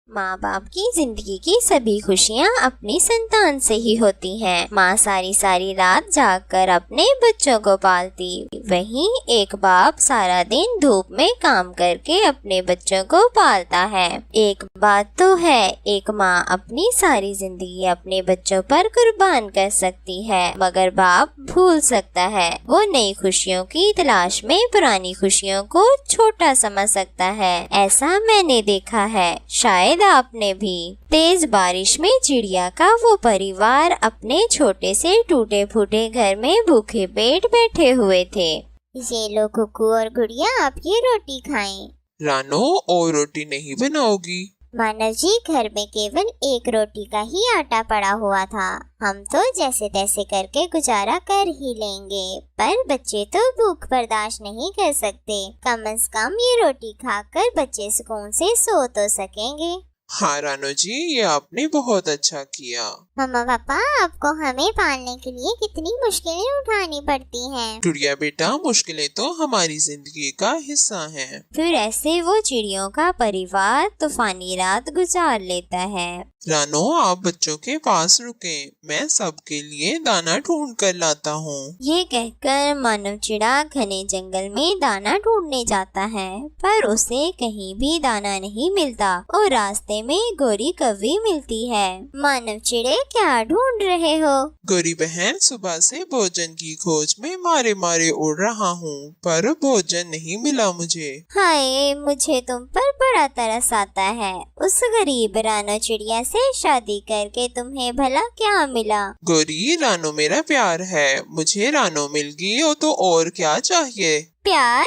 माँ बाप की जिंदगी की सभी खुशियाँ अपनी संतान से ही होती हैं। माँ सारी सारी रात जागकर अपने बच्चों को पालती, वहीं एक बाप सारा दिन धूप में काम करके अपने बच्चों को पालता है। एक बात तो है, एक माँ अपनी सारी जिंदगी अपने बच्चों पर कुर्बान कर सकती है, मगर बाप भूल सकता है। वो नई खुशियों की तलाश में पुरानी खुशियों को छोटा समझ सकता है। ऐसा मैंने देखा है, शायद आपने भी। तेज बारिश में चिड़िया का वो परिवार अपने छोटे से टूटे फूटे घर में भूखे पेट बैठे हुए थे। ये लो कुकू और गुड़िया, आप ये रोटी खाएं। रानो, और रोटी नहीं बनाओगी? मानव जी, घर में केवल एक रोटी का ही आटा पड़ा हुआ था। हम तो जैसे तैसे करके गुजारा कर ही लेंगे, पर बच्चे तो भूख बर्दाश्त नहीं कर सकते। कम से कम ये रोटी खाकर बच्चे सुकून से सो तो सकेंगे। हाँ रानो जी, ये आपने बहुत अच्छा किया। मम्मा पापा, आपको हमें पालने के लिए कितनी मुश्किलें उठानी पड़ती हैं। गुड़िया बेटा, मुश्किलें तो हमारी जिंदगी का हिस्सा हैं। फिर ऐसे वो चिड़ियों का परिवार तूफानी रात गुजार लेता है। रानो, आप बच्चों के पास रुकें, मैं सबके लिए दाना ढूंढ कर लाता हूँ। ये कहकर मानव चिड़ा घने जंगल में दाना ढूंढने जाता है, पर उसे कहीं भी दाना नहीं मिलता और रास्ते में गोरी कौवी मिलती है। मानव चिड़े, क्या ढूंढ रहे हो? गोरी बहन, सुबह से भोजन की खोज में मारे मारे उड़ रहा हूँ, पर भोजन नहीं मिला मुझे। हाय, मुझे तुम पर बड़ा तरस आता है। उस गरीब रानो चिड़िया से शादी करके तुम्हें भला क्या मिला? गोरी, रानो मेरा प्यार है, मुझे रानो मिल गई हो तो और क्या चाहिए? प्यार?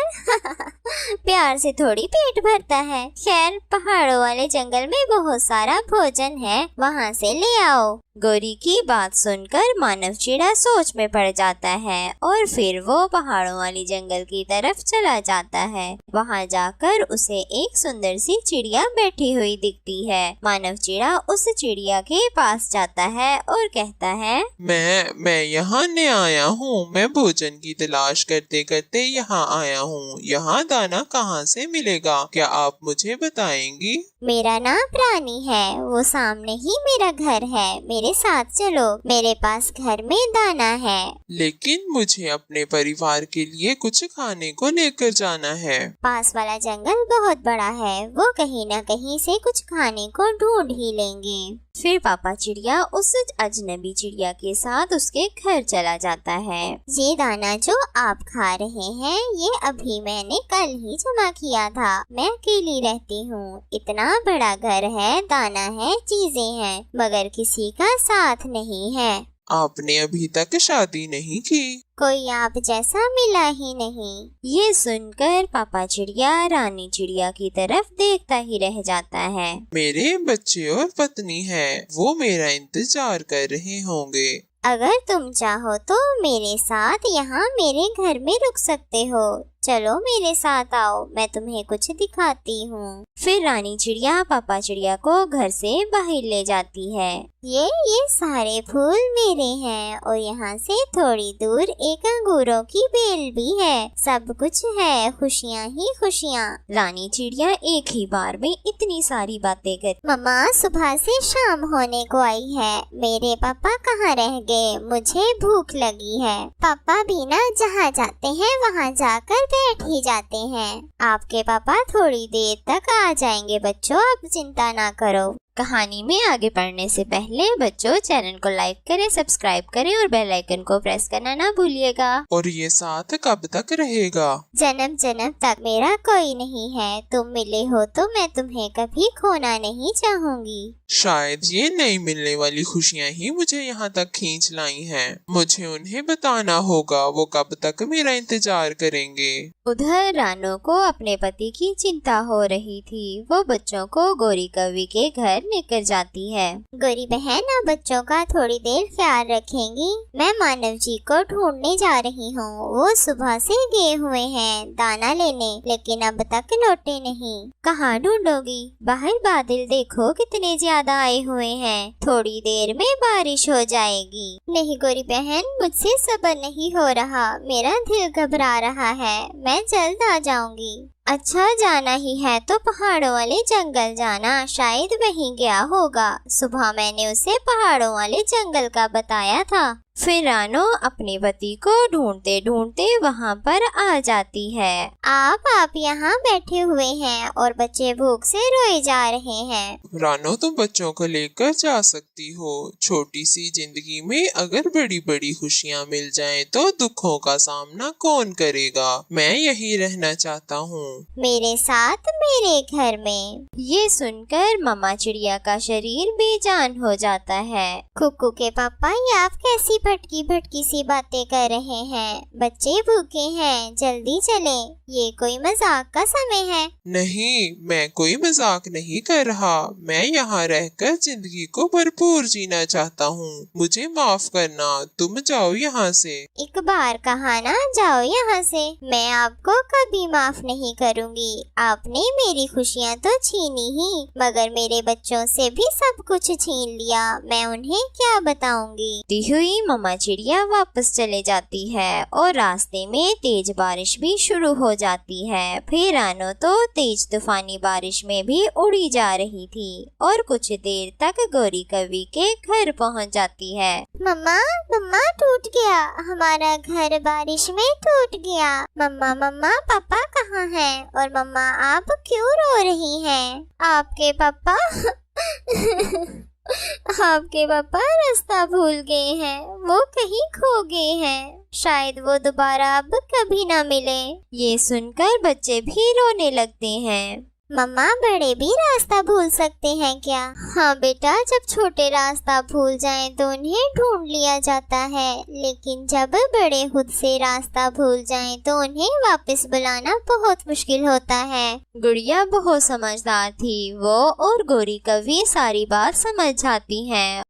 प्यार से थोड़ी पेट भरता है। खैर, पहाड़ों वाले जंगल में बहुत सारा भोजन है, वहाँ से ले आओ। गोरी की बात सुनकर मानव चिड़ा सोच में पड़ जाता है और फिर वो पहाड़ों वाली जंगल की तरफ चला जाता है। वहाँ जाकर उसे एक सुंदर सी चिड़िया बैठी हुई दिखती है। मानव चिड़ा उस चिड़िया के पास जाता है और कहता है, मैं यहाँ नया आया हूँ, मैं भोजन की तलाश करते करते यहाँ आया हूँ। यहाँ दाना कहाँ से मिलेगा, क्या आप मुझे बताएंगी? मेरा नाम रानी है, वो सामने ही मेरा घर है। मेरे साथ चलो, मेरे पास घर में दाना है। लेकिन मुझे अपने परिवार के लिए कुछ खाने को लेकर जाना है। पास वाला जंगल बहुत बड़ा है, वो कहीं न कहीं से कुछ खाने को ढूंढ ही लेंगे। फिर पापा चिड़िया उस अजनबी चिड़िया के साथ उसके घर चला जाता है। ये दाना जो आप खा रहे हैं, ये अभी मैंने कल ही जमा किया था। मैं अकेली रहती हूँ, इतना बड़ा घर है, दाना है, चीजें हैं, मगर किसी का साथ नहीं है। आपने अभी तक शादी नहीं की? कोई आप जैसा मिला ही नहीं। ये सुनकर पापा चिड़िया रानी चिड़िया की तरफ देखता ही रह जाता है। मेरे बच्चे और पत्नी है, वो मेरा इंतजार कर रहे होंगे। अगर तुम चाहो तो मेरे साथ यहाँ मेरे घर में रुक सकते हो। चलो मेरे साथ आओ, मैं तुम्हें कुछ दिखाती हूँ। फिर रानी चिड़िया पापा चिड़िया को घर से बाहर ले जाती है। ये सारे फूल मेरे हैं और यहाँ से थोड़ी दूर एक अंगूरों की बेल भी है। सब कुछ है, खुशियाँ ही खुशियाँ। रानी चिड़िया एक ही बार में इतनी सारी बातें कर। मम्मा, सुबह से शाम होने को आई है, मेरे पापा कहाँ रह गए? मुझे भूख लगी है। पापा भी ना जहाँ जाते हैं वहाँ जाकर बैठ ही जाते हैं। आपके पापा थोड़ी देर तक आ जाएंगे बच्चों, आप चिंता ना करो। कहानी में आगे बढ़ने से पहले बच्चों चैनल को लाइक करें, सब्सक्राइब करें और बेल आइकन को प्रेस करना ना भूलिएगा। और ये साथ कब तक रहेगा? जन्म जन्म तक। मेरा कोई नहीं है, तुम मिले हो तो मैं तुम्हें कभी खोना नहीं चाहूंगी। शायद ये नई मिलने वाली खुशियाँ ही मुझे यहाँ तक खींच लाई हैं। मुझे उन्हें बताना होगा, वो कब तक मेरा इंतजार करेंगे। उधर रानो को अपने पति की चिंता हो रही थी। वो बच्चों को गोरी कौवी के घर लेकर जाती है। गोरी बहन, आप बच्चों का थोड़ी देर ख्याल रखेंगी? मैं मानव जी को ढूंढने जा रही हूँ। वो सुबह से गए हुए हैं दाना लेने, लेकिन अब तक लौटे नहीं। कहाँ ढूंढोगी? बाहर बादल देखो कितने ज्यादा आए हुए हैं, थोड़ी देर में बारिश हो जाएगी। नहीं गोरी बहन, मुझसे सब्र नहीं हो रहा, मेरा दिल घबरा रहा है। मैं जल्द आ जाऊंगी। अच्छा, जाना ही है तो पहाड़ों वाले जंगल जाना, शायद वहीं गया होगा। सुबह मैंने उसे पहाड़ों वाले जंगल का बताया था। फिर रानो अपने पति को ढूंढते ढूंढते वहाँ पर आ जाती है। आप यहाँ बैठे हुए हैं और बच्चे भूख से रोए जा रहे हैं। रानो, तुम बच्चों को लेकर जा सकती हो। छोटी सी जिंदगी में अगर बड़ी बड़ी खुशियाँ मिल जाएं तो दुखों का सामना कौन करेगा। मैं यही रहना चाहता हूँ, मेरे साथ मेरे घर में। ये सुनकर मम्मा चिड़िया का शरीर बेजान हो जाता है। कुकू के पापा, ये आप कैसी भटकी भटकी सी बातें कर रहे हैं? बच्चे भूखे हैं, जल्दी चलें। ये कोई मजाक का समय है? नहीं, मैं कोई मजाक नहीं कर रहा। मैं यहाँ रहकर जिंदगी को भरपूर जीना चाहता हूँ। मुझे माफ करना, तुम जाओ यहाँ से। एक बार कहा ना, जाओ यहाँ से। मैं आपको कभी माफ नहीं करूँगी। आपने मेरी खुशियाँ तो छीनी ही, मगर मेरे बच्चों से भी सब कुछ छीन लिया। मैं उन्हें क्या बताऊंगी? दी हुई मम्मा चिड़िया वापस चले जाती है और रास्ते में तेज बारिश भी शुरू हो जाती है। फिर रानो तो तेज तूफानी बारिश में भी उड़ी जा रही थी और कुछ देर तक गौरी कवि के घर पहुंच जाती है। मम्मा, मम्मा, टूट गया हमारा घर, बारिश में टूट गया। मम्मा, मम्मा, पापा कहाँ हैं? और मम्मा, आप क्यों रो रही हैं? आपके पापा आपके पापा रास्ता भूल गए हैं। वो कहीं खो गए हैं। शायद वो दोबारा अब कभी ना मिले। ये सुनकर बच्चे भी रोने लगते हैं। मम्मा, बड़े भी रास्ता भूल सकते हैं क्या? हाँ बेटा, जब छोटे रास्ता भूल जाएं तो उन्हें ढूंढ लिया जाता है, लेकिन जब बड़े खुद से रास्ता भूल जाएं तो उन्हें वापस बुलाना बहुत मुश्किल होता है। गुड़िया बहुत समझदार थी। वो और गौरी कवि सारी बात समझ जाती हैं